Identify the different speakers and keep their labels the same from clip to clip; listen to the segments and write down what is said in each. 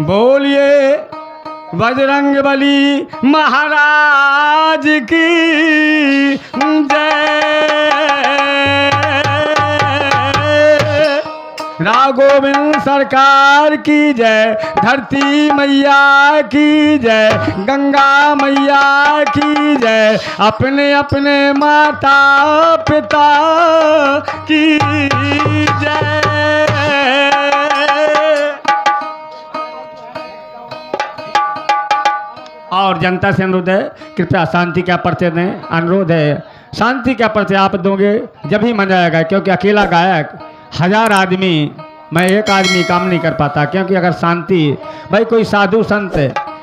Speaker 1: बोलिए बजरंगबली महाराज की जय। राव गोविंद सरकार की जय। धरती मैया की जय। गंगा मैया की जय। अपने अपने माता पिता की जय। और जनता से अनुरोध है, कृपया शांति का परिचय दें। अनुरोध है, शांति का परिचय आप दोगे जब ही मजा आएगा, क्योंकि अकेला गायक 1000 आदमी, मैं एक आदमी काम नहीं कर पाता। क्योंकि अगर शांति, भाई कोई साधु संत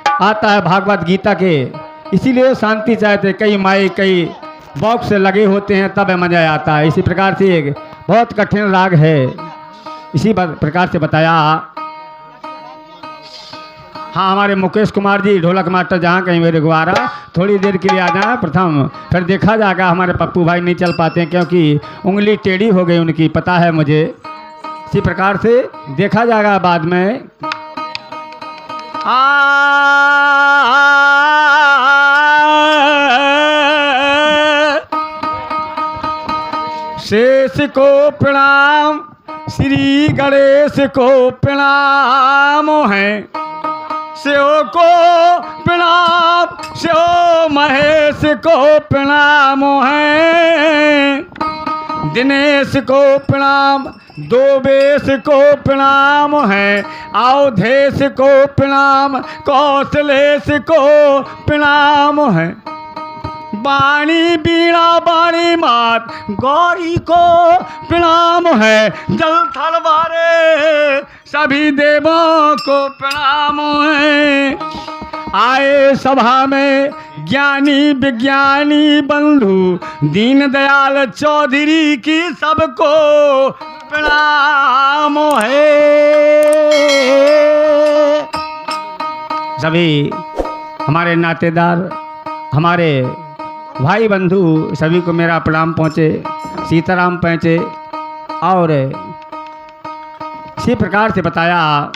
Speaker 1: आता है भागवत गीता के, इसीलिए शांति चाहते। कई माइक कई बॉक्स लगे होते हैं तब मजा आता है। इसी प्रकार से एक बहुत कठिन राग है, इसी प्रकार से बताया। हाँ, हमारे मुकेश कुमार जी ढोलक मास्टर जहाँ कहीं मेरे द्वारा थोड़ी देर के लिए आ जाए प्रथम, फिर देखा जाएगा। हमारे पप्पू भाई नहीं चल पाते हैं क्योंकि उंगली टेढ़ी हो गई उनकी, पता है मुझे। इसी प्रकार से देखा जाएगा बाद में। शेष को प्रणाम, श्री गणेश को प्रणाम है। शिव को प्रणाम, शिव महेश को प्रणाम है। दिनेश को प्रणाम, दोबेश को प्रणाम है। अवधेश को प्रणाम, कौशलेश को प्रणाम है। वाणी बीणा वाणी मात गौरी को प्रणाम है। जल थल वारे सभी देवों को प्रणाम है। आए सभा में ज्ञानी विज्ञानी बंधु दीनदयाल चौधरी की सबको प्रणाम है। सभी हमारे नातेदार, हमारे भाई बंधु सभी को मेरा प्रणाम पहुँचे, सीताराम पहुँचे। और इसी प्रकार से बताया,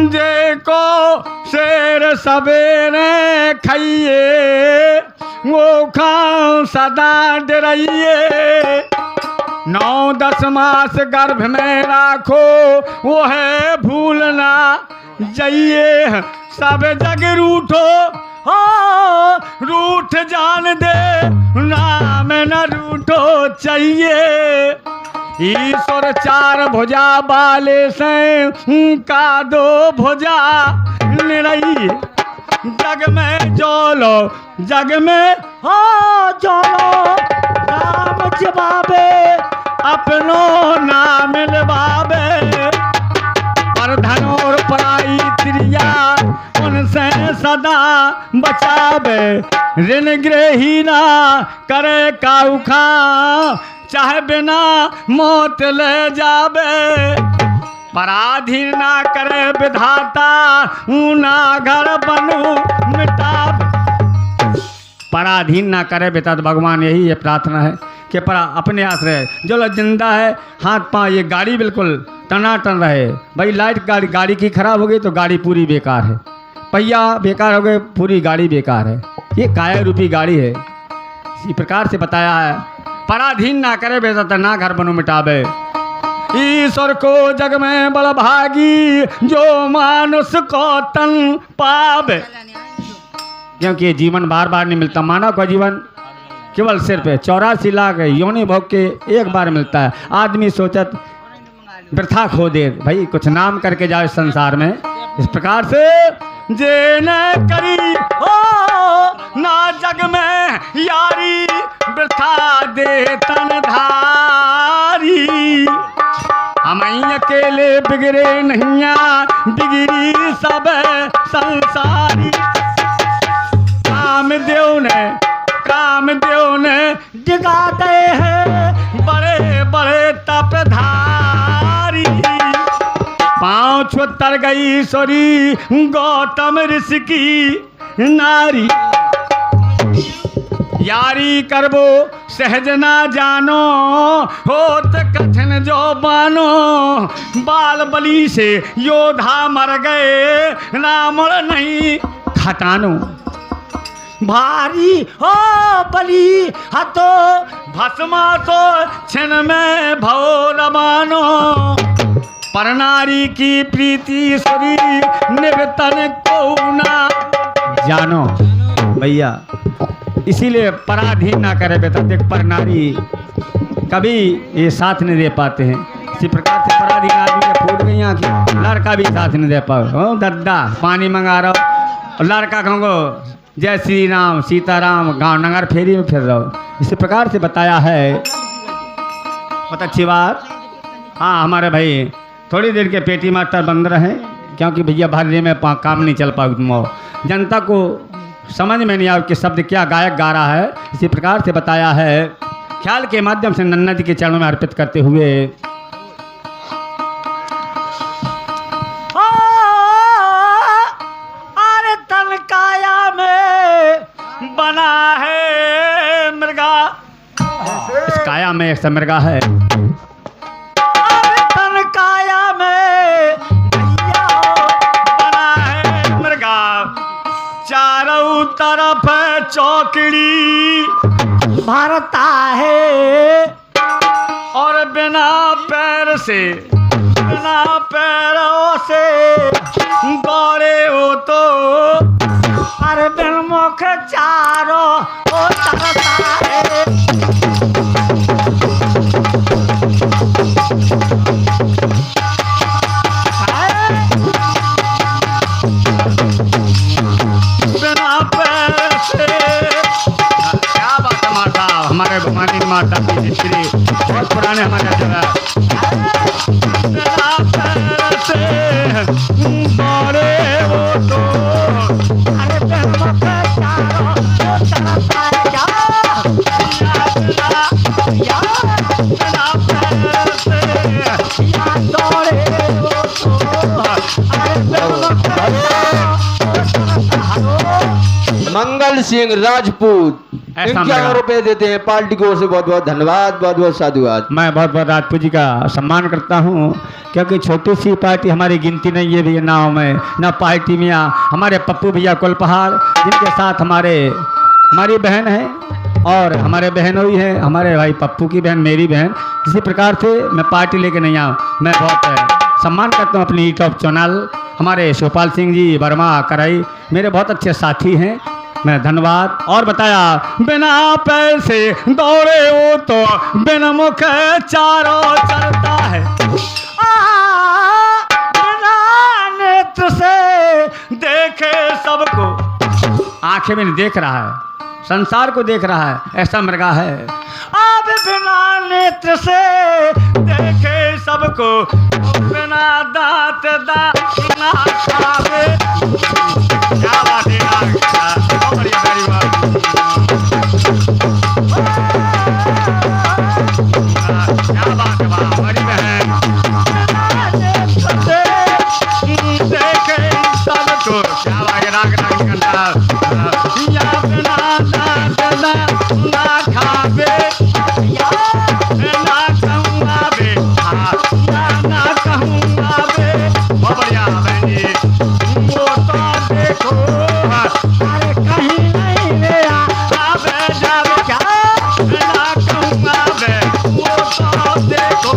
Speaker 1: जे को शेर सवेरे खाइए वो खाओ सदा डराइए। 9-10 मास गर्भ में राखो वो है भूलना जाइए। सब जग रूठो हो रूठ जान दे, नाम न रूठो चाहिए। ईश्वर 4 भुजा वाले से का 2 भुजा निरई। जग में जोलो जग में हो जोलो, राम जवाबे अपनो नाम लबाबे। पर धन और पराई त्रिया उनसे सदा बचावे। ऋण ग्रही ना करे काऊ खा, चाहे बिना मौत ले जावे। पराधीन ना करे विधाता, ऊना घर बनू मिटावे। पराधीन ना करे विधाता, भगवान यही ये प्रार्थना है कि परा अपने हाथ रहे। जो लोग जिंदा है हाथ पाँव ये गाड़ी बिल्कुल टनाटन रहे। भाई लाइट गाड़ी की खराब हो गई तो गाड़ी पूरी बेकार है, पहिया बेकार हो गए पूरी गाड़ी बेकार है। ये काया रूपी गाड़ी है। इसी प्रकार से बताया है, पराधीन ना करे बेटा ना घर बनो मिटावे। ईश्वर को जग में बल भागी, जो मानुष को तन पावे। क्योंकि ये जीवन बार बार नहीं मिलता। मानव का जीवन केवल सिर्फ 84 लाख योनि भोग के एक बार मिलता है। आदमी सोचत वृथा खो दे, भाई कुछ नाम करके जाओ इस संसार में। इस प्रकार से जे न करी हो ना जग में यारी, वृथा दे तन धारी। हम अकेले बिगड़े नैया, बिगड़ी सब संसारी। कामदेव ने जगा गए हैं बड़े बड़े तपधारी। 5 छुतर गई ईश्वरी गौतम ऋषि की नारी। यारी करबो सहज ना जानो, होत कठिन जो बानो। बाल बली से योद्धा मर गए, रावण नहीं खटानो। भारी हो बली हतो भस्मा तो क्षण में भव रवानो। पर नारी की प्रीति सुरी निवतन को ना जानो। भैया इसीलिए पराधीन ना करे बेटा। देख पर नारी कभी ये साथ नहीं दे पाते हैं। इसी प्रकार से पराधीन आदमी के फूट गई आँखें, लड़का भी साथ नहीं दे पाओ। हो दद्दा पानी मंगा रहा हो और लड़का कहूँगो जय श्री राम सीताराम गाँव नगर फेरी में फिर रहो। इसी प्रकार से बताया है। बहुत अच्छी बात। हाँ हमारे भाई थोड़ी देर के पेटी मास्टर बंद रहे, क्योंकि भैया भारी में काम नहीं चल पाओ। जनता को समझ में नहीं आया कि शब्द क्या गायक गा रहा है। इसी प्रकार से बताया है। ख्याल के माध्यम से नन्ना जी के चरणों में अर्पित करते हुए अरे तन काया में बना है मृगा। इस काया में एक मृगा है। अरे तन काया में भैया बना है मृगा। चारों तरफ चौकड़ी भरता है, और बिना पैर से बिना पैरों से दौड़े हो तो अरे बिन मुख चारों ओ तरता है। हमारे भवानी माता की श्री बहुत पुराने हमारे जगह
Speaker 2: मंगल सिंह राजपूत 51 रुपए देते हैं पार्टी को से। बहुत बहुत धन्यवाद, बहुत बहुत साधुवाद।
Speaker 1: मैं बहुत बहुत राजपूत जी का सम्मान करता हूँ, क्योंकि छोटी सी पार्टी हमारी गिनती नहीं है भैया नाव में ना पार्टी में। हमारे पप्पू भैया कोलपहाड़ जिनके साथ हमारी बहन है और हमारे बहनों ही है। हमारे भाई पप्पू की बहन मेरी बहन। इसी प्रकार से मैं पार्टी लेके नहीं आऊँ। मैं बहुत सम्मान करता हूँ अपनी यूट्यूब चैनल हमारे शिवपाल सिंह जी वर्मा कराई मेरे बहुत अच्छे साथी हैं। मैं धन्यवाद। और बताया बिना पैसे दौड़े हो तो बिना मुख चारों चलता है। बिना नेत्र से देखे सबको, आंखें में देख रहा है, संसार को देख रहा है, ऐसा मृगा है। अब बिना नेत्र से देखे सबको, बिना दांत ना खावे। क्या बात है यार, बढ़िया मेरी बात। क्या बात है हमारी बहन। देखे सबको, क्या बात है राग राग करता। या बिना दांत ना खावे, ना कहूँगा बे, ना कहूँगा बे। बहुत बढ़िया बहन जी। वो तो देखो अरे कहीं नहीं गया, आवे जावे क्या ना कहूँगा बे। वो तो देखो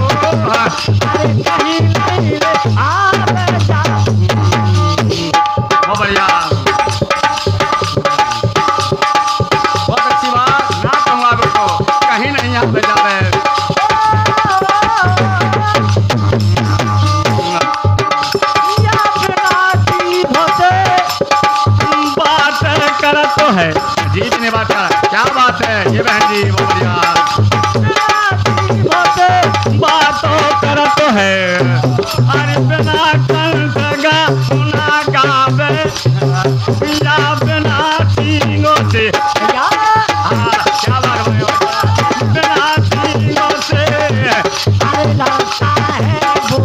Speaker 1: अरे कहीं नहीं गया, आवे जावे। बहुत बढ़िया, बहुत अच्छी बात। ना कहूँगा बे को कहीं नहीं आवे जावे। तो है जीत ने बात करा। क्या बात है ये बहन जी, बहुत बढ़िया बातों करा तो है। अरे बिना कंठ ना गावे, या बिना सींगों से, क्या बात है बिना सींगों से। अरे लगता है वो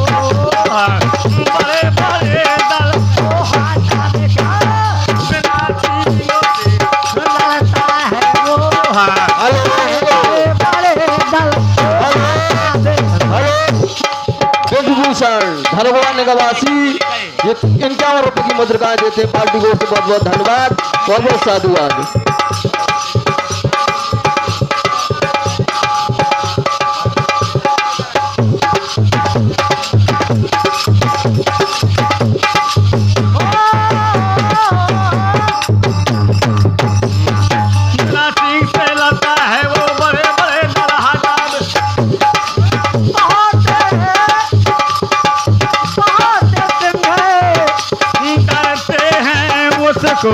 Speaker 1: बड़े बड़े दल को हाथ देखा, बिना सींगों से लगता है वो
Speaker 2: गवासी ये 51 रुपए की मुद्रिकाएं देते हैं पार्टी को, बहुत बहुत धन्यवाद, बहुत बहुत साधुवाद।
Speaker 1: को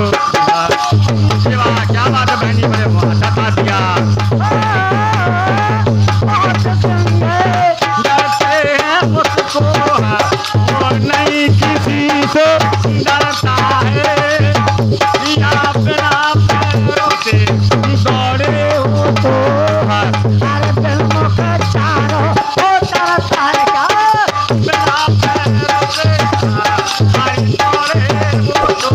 Speaker 1: क्या बात है बहनी, बड़े अच्छा दिया डरते हैं उसको वो नहीं किसी से डरता है, या बिना पैरों से दौड़े हो तो हर फिल्मों के चारों वो डरता है क्या, बिना पैरों से दौड़े हो तो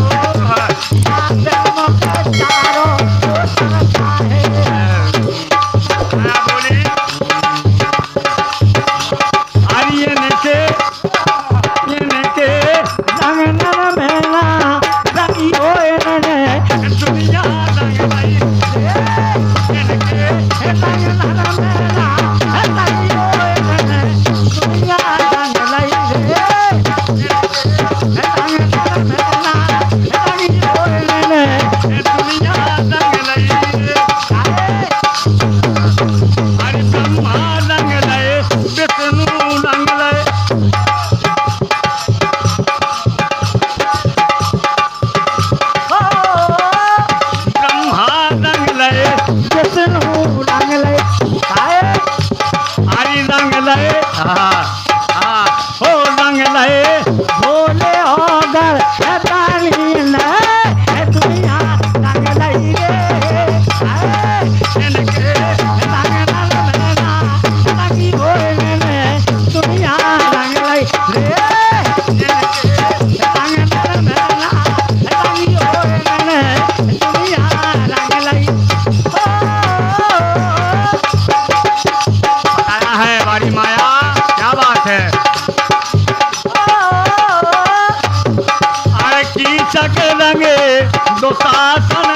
Speaker 1: दो शासन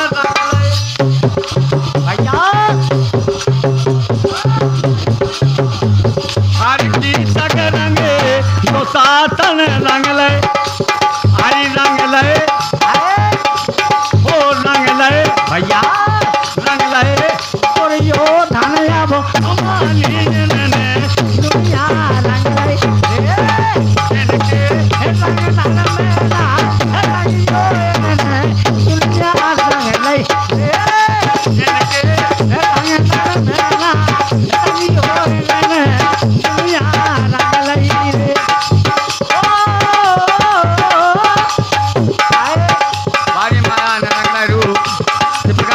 Speaker 1: भैया हर की सग रंगे दो शासन रंग ले, हरी रंग ले ओ रंग ले भैया रंग ले और यो धन अब अमानी ने दुनिया रंग ले रंग धन मेरा रंग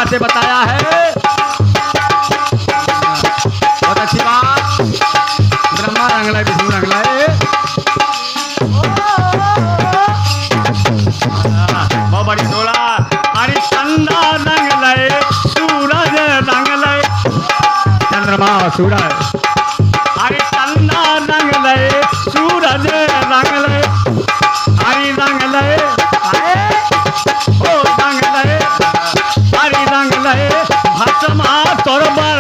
Speaker 1: से बताया है, बहुत अच्छी बात। ब्रह्मा रंग लाए, विष्णु रंग लाए, बहुत बड़ी डोला। अरे चंदा रंग लाए, सूरज रंग लाए, चंद्रमा सूरज। अरे चंदा रंग लाए, सूरज रंग लाए, हरी रंग लाए, ओ रंग लाए, हरी रंग लाए, भस्मा तोरबर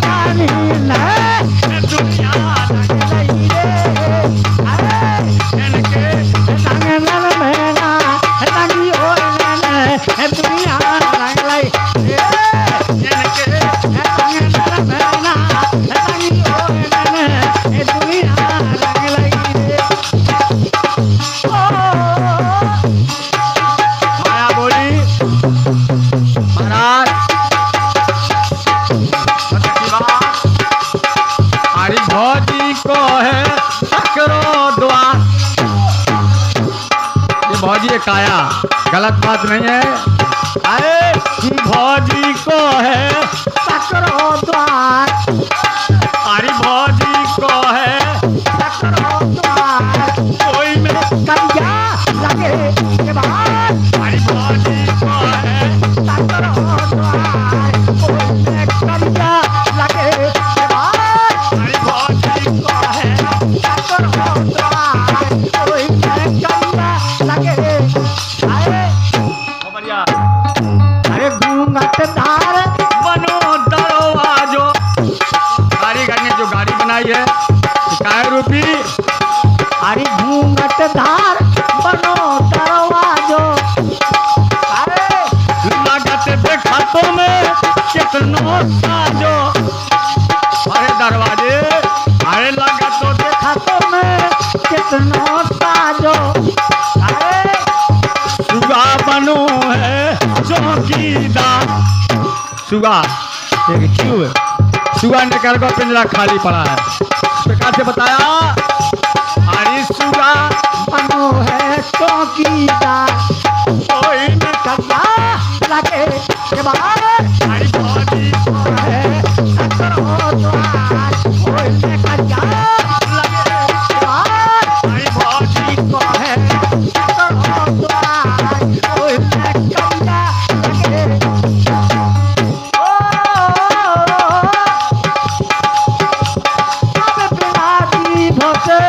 Speaker 1: पानी लाए, दुनिया रंग लाई रे, इनके रंग नल मेरा रंगी हो ने, दुनिया रंग लाई रे, इनके रंग नल मेरा रंगी हो ने, दुनिया रंग लाई रे। माया बोली महाराज हरी भौजी को है सकरो दुआ, ये भौजी है काया, गलत बात नहीं है। अरे भौजी को है सकरो द्वार, हरी भौजी को है सकरो द्वार, कोई में करिया लगे के बाद, हरी भौजी को है सकरो द्वार, कोई में करिया लगे के बाद, हरी भौजी को है सकरो द्वार, कोई में बहुत बढ़िया।
Speaker 3: अरे घूंघट धार
Speaker 1: बनो दरवाजो, कारीगर ने जो गाड़ी बनाई है काय रूपी।
Speaker 3: अरे घूंघट धार बनो दरवाजो। अरे
Speaker 1: लागत देखा तो में कितनो साजो। अरे दरवाजे, अरे लागत तो देखा
Speaker 3: हाथों में कितनो साजो। अरे
Speaker 1: सुगा बनो है चौकीदार। सुगा एक क्यों है? सुगा ने कर को पिंजरा खाली पड़ा है, इस प्रकार से बताया। अरे सुगा
Speaker 3: बनो है चौकीदार।
Speaker 1: कोई न
Speaker 3: कब्जा लगे के बाद
Speaker 1: अरे बॉडी
Speaker 3: है करो द्वार। कोई ने कब्जा लगे के बाद
Speaker 1: अरे बॉडी
Speaker 3: को है करो द्वार। कोई ने कब्जा लगे। अब बिना दीप से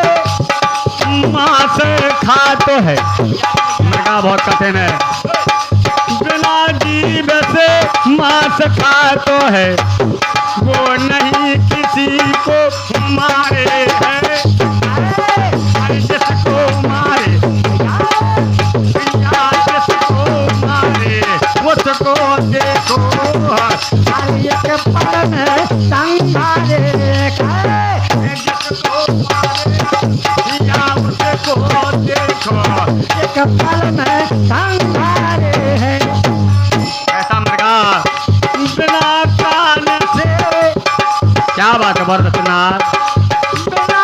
Speaker 1: माँ से खा तो है, मृगा बहुत कठिन है। बिना जीव से मांस खा तो है, वो नहीं किसी को मारे है। अरे जिसको मारे या जिसको मारे उसको देखो।
Speaker 3: एक पल में संघारे
Speaker 1: जिसको मारे या उसको देखो।
Speaker 3: एक पल में संघारे है।
Speaker 1: ऐसा मृगा बिना कान से, क्या बात है भरतनाथ,
Speaker 3: बिना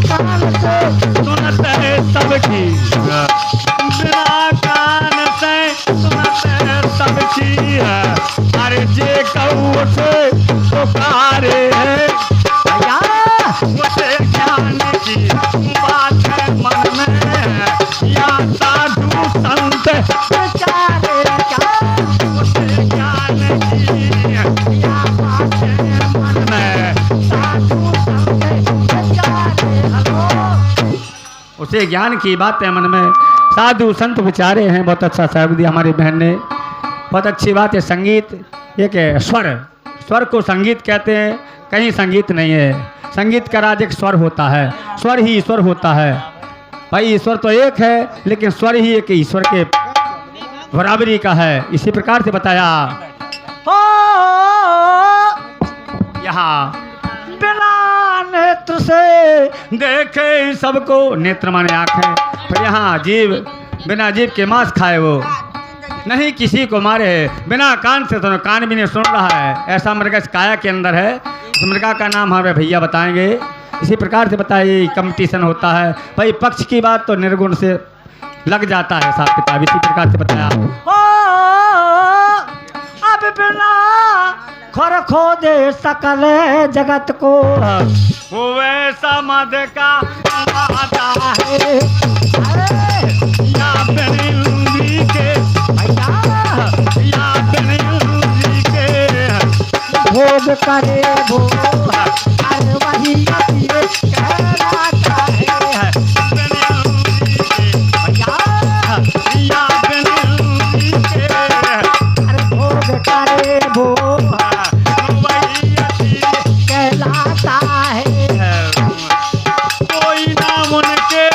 Speaker 3: कान से
Speaker 1: सुनते है सबकी, बिना कान से सुनते सबकी। अरे जे कऊ से पुकारे है,
Speaker 3: भैया
Speaker 1: उसे ज्ञान की बात है मन में। या साधु संत
Speaker 3: बेचारे का
Speaker 1: उसे ज्ञान की
Speaker 3: या बात है मन
Speaker 1: में,
Speaker 3: साधु संत बेचारे। हेलो
Speaker 1: उसे ज्ञान की बात है मन में, साधु संत विचारे हैं। बहुत अच्छा शब्द दिया हमारी बहन ने, बहुत अच्छी बात है। संगीत एक है, स्वर को संगीत कहते हैं, कहीं संगीत नहीं है। संगीत का राज एक स्वर होता है, स्वर ही ईश्वर होता है। भाई ईश्वर तो एक है, लेकिन स्वर ही एक ईश्वर के बराबरी का है। इसी प्रकार से बताया
Speaker 3: हो
Speaker 1: यहाँ,
Speaker 3: बिना नेत्र से
Speaker 1: देखे सबको, नेत्र माने आँखें, पर यहाँ जीव, बिना जीव के मांस खाए वो नहीं किसी को मारे है। बिना कान से तो कान भी नहीं सुन रहा है, ऐसा मृग इस काया के अंदर है। उस मृगा का नाम हमारे भैया बताएंगे। इसी प्रकार से बताइए कंपटीशन होता है। भाई पक्ष की बात तो निर्गुण से लग जाता है साहब किताब। इसी प्रकार से बताया
Speaker 3: हो अब बिना खर खोदे सकल जगत को
Speaker 1: वो वैसा मद का आता
Speaker 3: है। अरे
Speaker 1: या बिन के,
Speaker 3: भैया
Speaker 1: या बिन के
Speaker 3: भोग करे वो अरे वही कहलाता है। भैया अरे भोग करे वो कहलाता है।
Speaker 1: कोई नाम उनके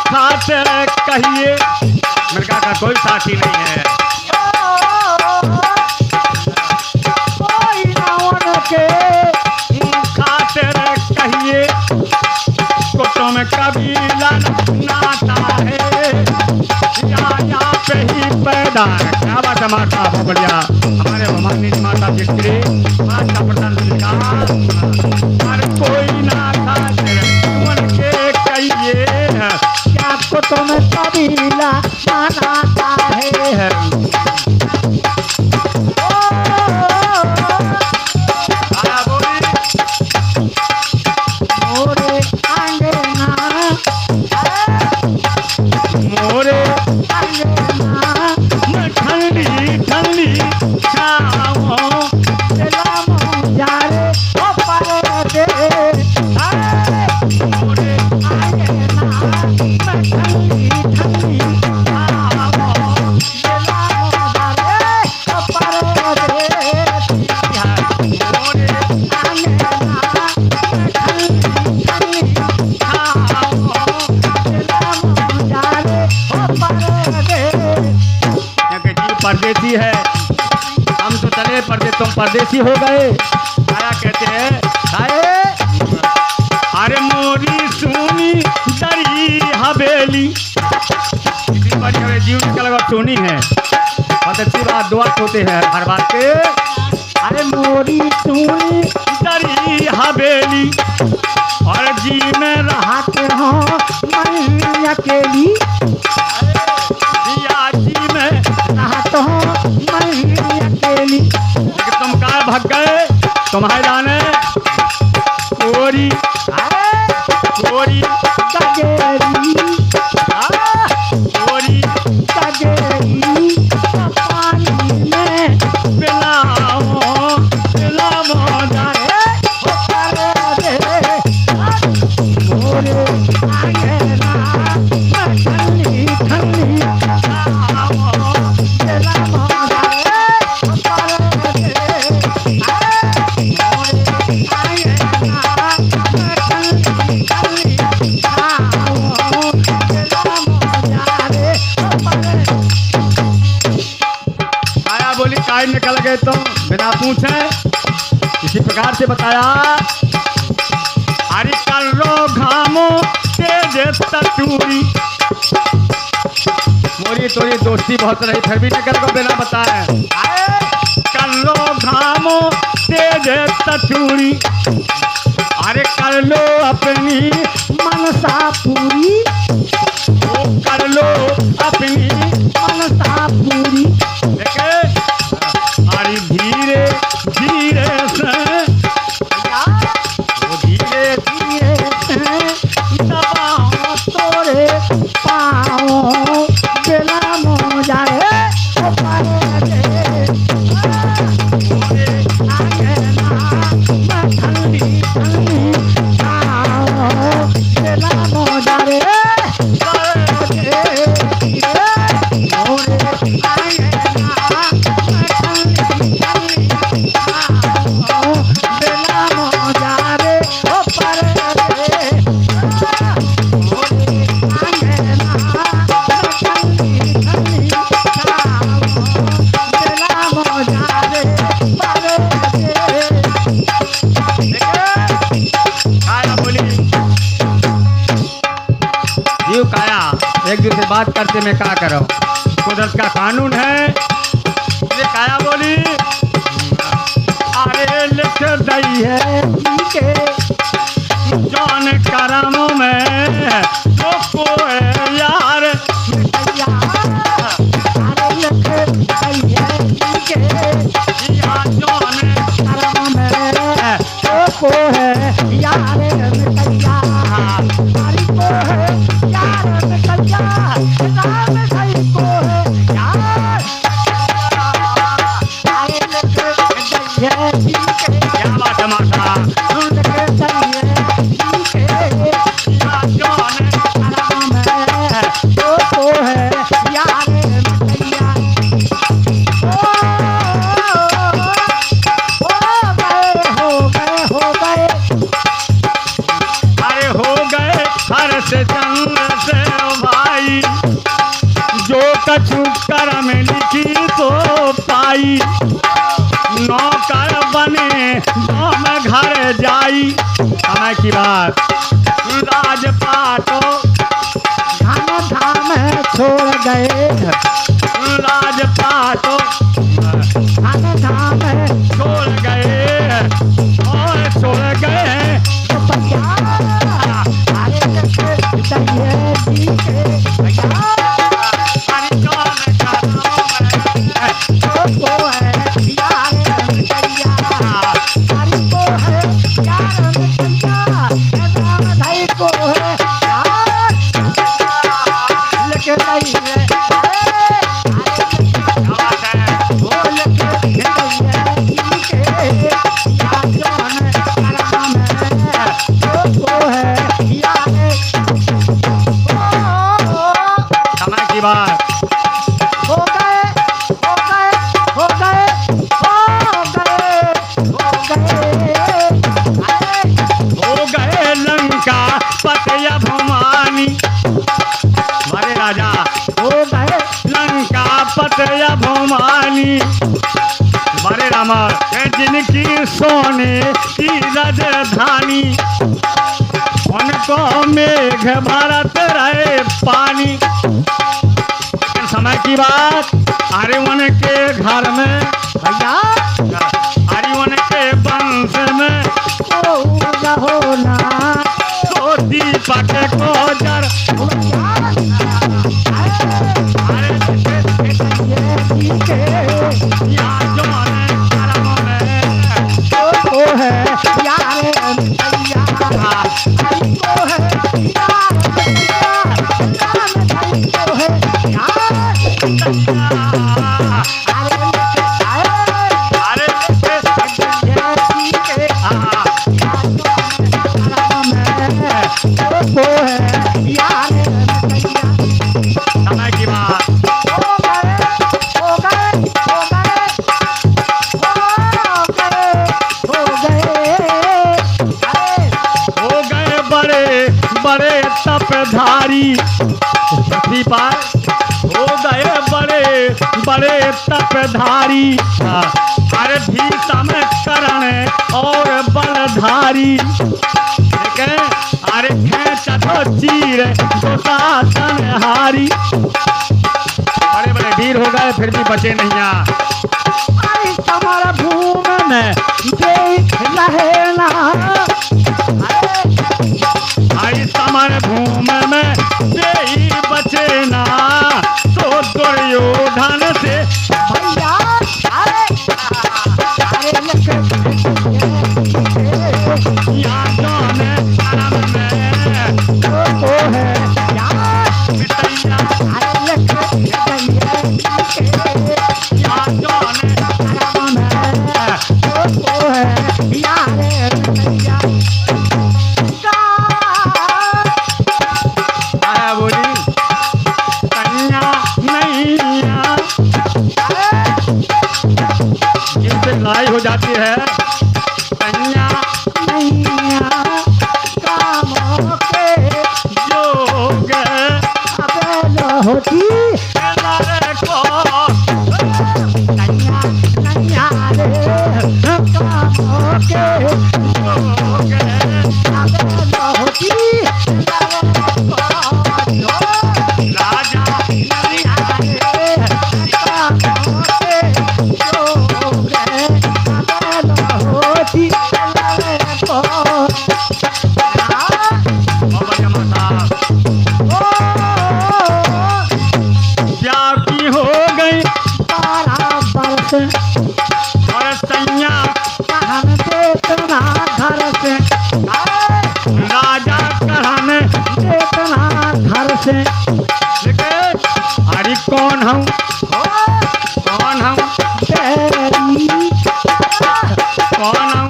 Speaker 1: खाते कहिए, मृगा का कोई साथी नहीं है।
Speaker 3: कोई ना उनके
Speaker 1: खाते कहिए, कुटुंब कबीला नाता है। या पे ही पैदा है। क्या बात है माता, बहुत बढ़िया। हमारे भवानी माता चित्री माता प्रधान विकास, हर कोई ना खाते उनके कहिए।
Speaker 3: क्या कुटुंब कबीला मनाता है।
Speaker 1: आया बोली
Speaker 3: मोरे अंगना
Speaker 1: मोरे
Speaker 3: अंगना
Speaker 1: ठंडी ठंडी छाओ
Speaker 3: सलाम जारे ओ परदे।
Speaker 1: मोरे
Speaker 3: अंगना
Speaker 1: परदेसी हो गए। काया कहते हैं काये अरे मोरी सुनी दरी हवेली, इतनी बड़ी हमें जीवन का लगा सोनी है। बहुत अच्छी बात, दुआ होते हैं हर बात के। अरे मोरी सुनी दरी हवेली और जी में रहते हो मैं अकेली, जिया जी में रहते हो मैं अकेली। लेकिन तुम कहाँ भाग गए, तुम्हारे जाने गोरी गोरी गगेरी गोरी गगेरी पानी में पिलाओ पिलाओ जाए मोरे आगे ना ठंडी ठंडी पिलाओ निकल गए तो बिना पूछे इसी प्रकार से बताया। अरे कल्लो घामो तेज तटूरी, मोरी तोरी दोस्ती बहुत रही फिर भी निकल को बिना बताए। कल्लो घामो तेज तटूरी, अरे कर लो अपनी मनसा पूरी, ओ कर लो अपनी मनसा पूरी। अरे धीरे धीरे से धीरे धीरे से दबाओ तोरे पाओ बेला मो जाए ठंडी ठंडी बेला मो जाए एक दिन से बात करते मैं क्या करो, कुदरत का कानून है। ये काया बोली अरे लिख दई है के जौन करमों में तो कोई यार अरे लिख दई है के जौन करमों में तो कोई यार मिटैया हमारी को है यार मिटैया नाम सही को है यार अरे लिख दई है के क्या बात है माता सुन के चाहिए जौन करमों में तो है यार मिटैया से जंग से भाई जो कछु करम लिखी तो पाई, नौकर बने गाँव घर जाई। समय की बात राजपाटो धाम धाम छोड़ गए, राजपाटो धाम धाम छोड़ गए और छोड़ गए भूमानी, हमारे राम जिनकी सोने की राजधानी उनको मेघ भारत रहे पानी। समय की बात अरे उनके घर में
Speaker 3: भैया
Speaker 1: अरे उनके वंश में
Speaker 3: रहो ना
Speaker 1: तो दीपक को जर या जो कर्म में
Speaker 3: वो है यार भैया वो है यार
Speaker 1: अरे समय की बात हो गए बड़े बड़े तपधारी पृथ्वी पर हो गए बड़े बड़े तपधारी अरे भीषम करण और बलधारी ठीक है अरे खेचत चीर दुशासन हारी बड़े बड़े वीर हो गए फिर भी बचे नहीं
Speaker 3: हमारा भूमि में देख रहे ना
Speaker 1: आई समर भूमि में यही बचे ना तो दुर्योधन से
Speaker 3: भैया
Speaker 1: या जाने कर्म में
Speaker 3: वो है यार
Speaker 1: मिटैया या जाने आया बोली कन्या नैया जिनसे लड़ाई हो जाती है कन्या योग
Speaker 3: होती
Speaker 1: लड़े को राजा बाबा जमा साहब की हो गई और सैया
Speaker 3: घर से
Speaker 1: राजा कहने
Speaker 3: घर से
Speaker 1: अरे कौन हूँ कौन हूँ कौन हूँ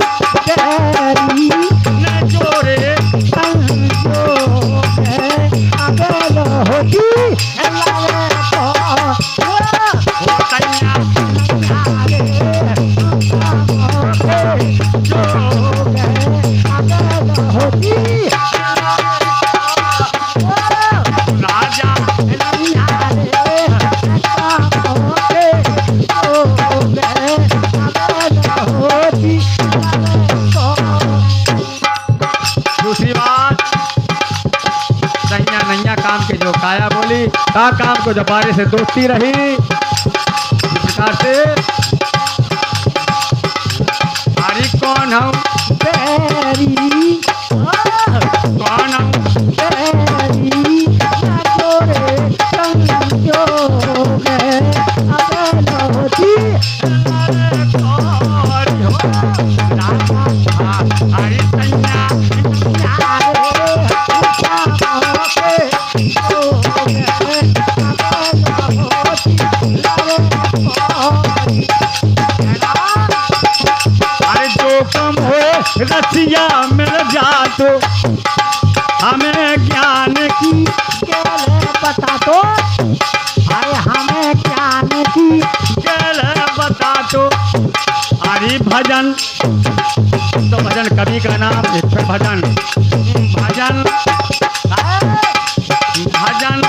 Speaker 1: न जोरे हो सैया राजा दूसरी बात सैया नैया काम के जो काया बोली का काम को जबारे से दोस्ती रही इस प्रकार से अरे कौन हूँ कौन हूँ अरे सैया अरे जो कम हो रसिया मिल जा तो हमें ज्ञान की
Speaker 3: बता दो अरे हमें ज्ञान की
Speaker 1: गल बता तो अरे भजन तो भजन कवि का नाम एक फिर भजन भजन भजन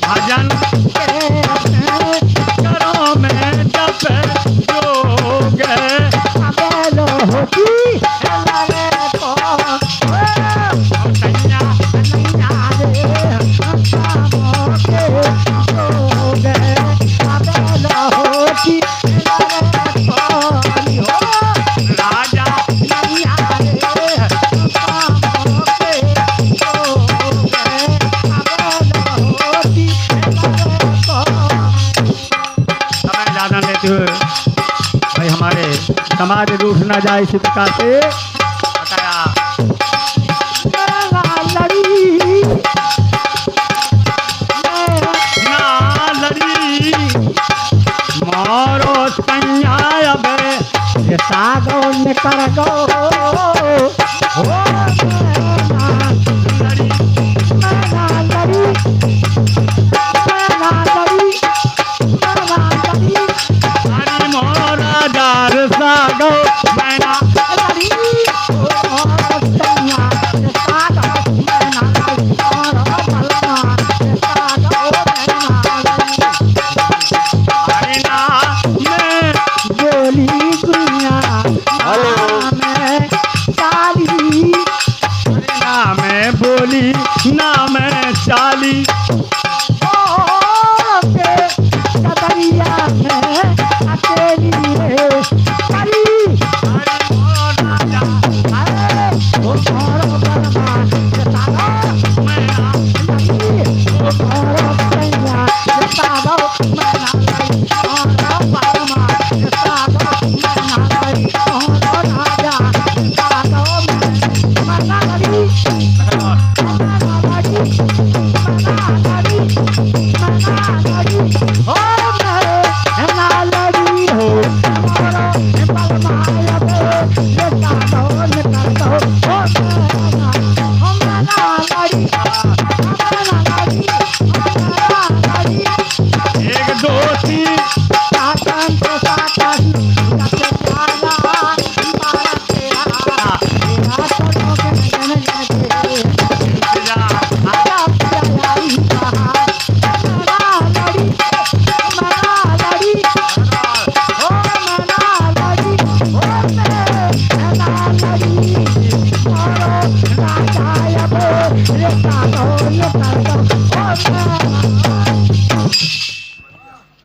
Speaker 1: भजन करो में समाज रूठ ना जाए इसी प्रकार से बताया।
Speaker 3: मेरा लड़ी
Speaker 1: ना लड़ी मारो सैया बे
Speaker 3: ये सागो निकर गो ओ मेरा
Speaker 1: लड़ी
Speaker 3: मेरा लड़ी मेरा लड़ी मेरा लड़ी
Speaker 1: हरी मोरा दार सागो मैना
Speaker 3: लड़ी ओ सैया ये सागो मैना लड़ी और बलमा ये सागो मैना लड़ी
Speaker 1: हरी ना मैं
Speaker 3: बोली दुनिया
Speaker 2: हेलो।
Speaker 3: में चाली
Speaker 1: ना मैं बोली ना मैं चाली
Speaker 3: ओ के कदरिया में अकेली है करी
Speaker 1: हरी मोरा दार
Speaker 3: अरे ओ मोरो बलमा ये सागो
Speaker 1: मैना
Speaker 3: लड़ी ओ मोरो सैया ये सागो मैना लड़ी और बलमा ये सागो मैना लड़ी और राजा ये सागो मैना लड़ी
Speaker 1: एक दो तीन
Speaker 3: Raja ya bo, ye ta do ye ta do.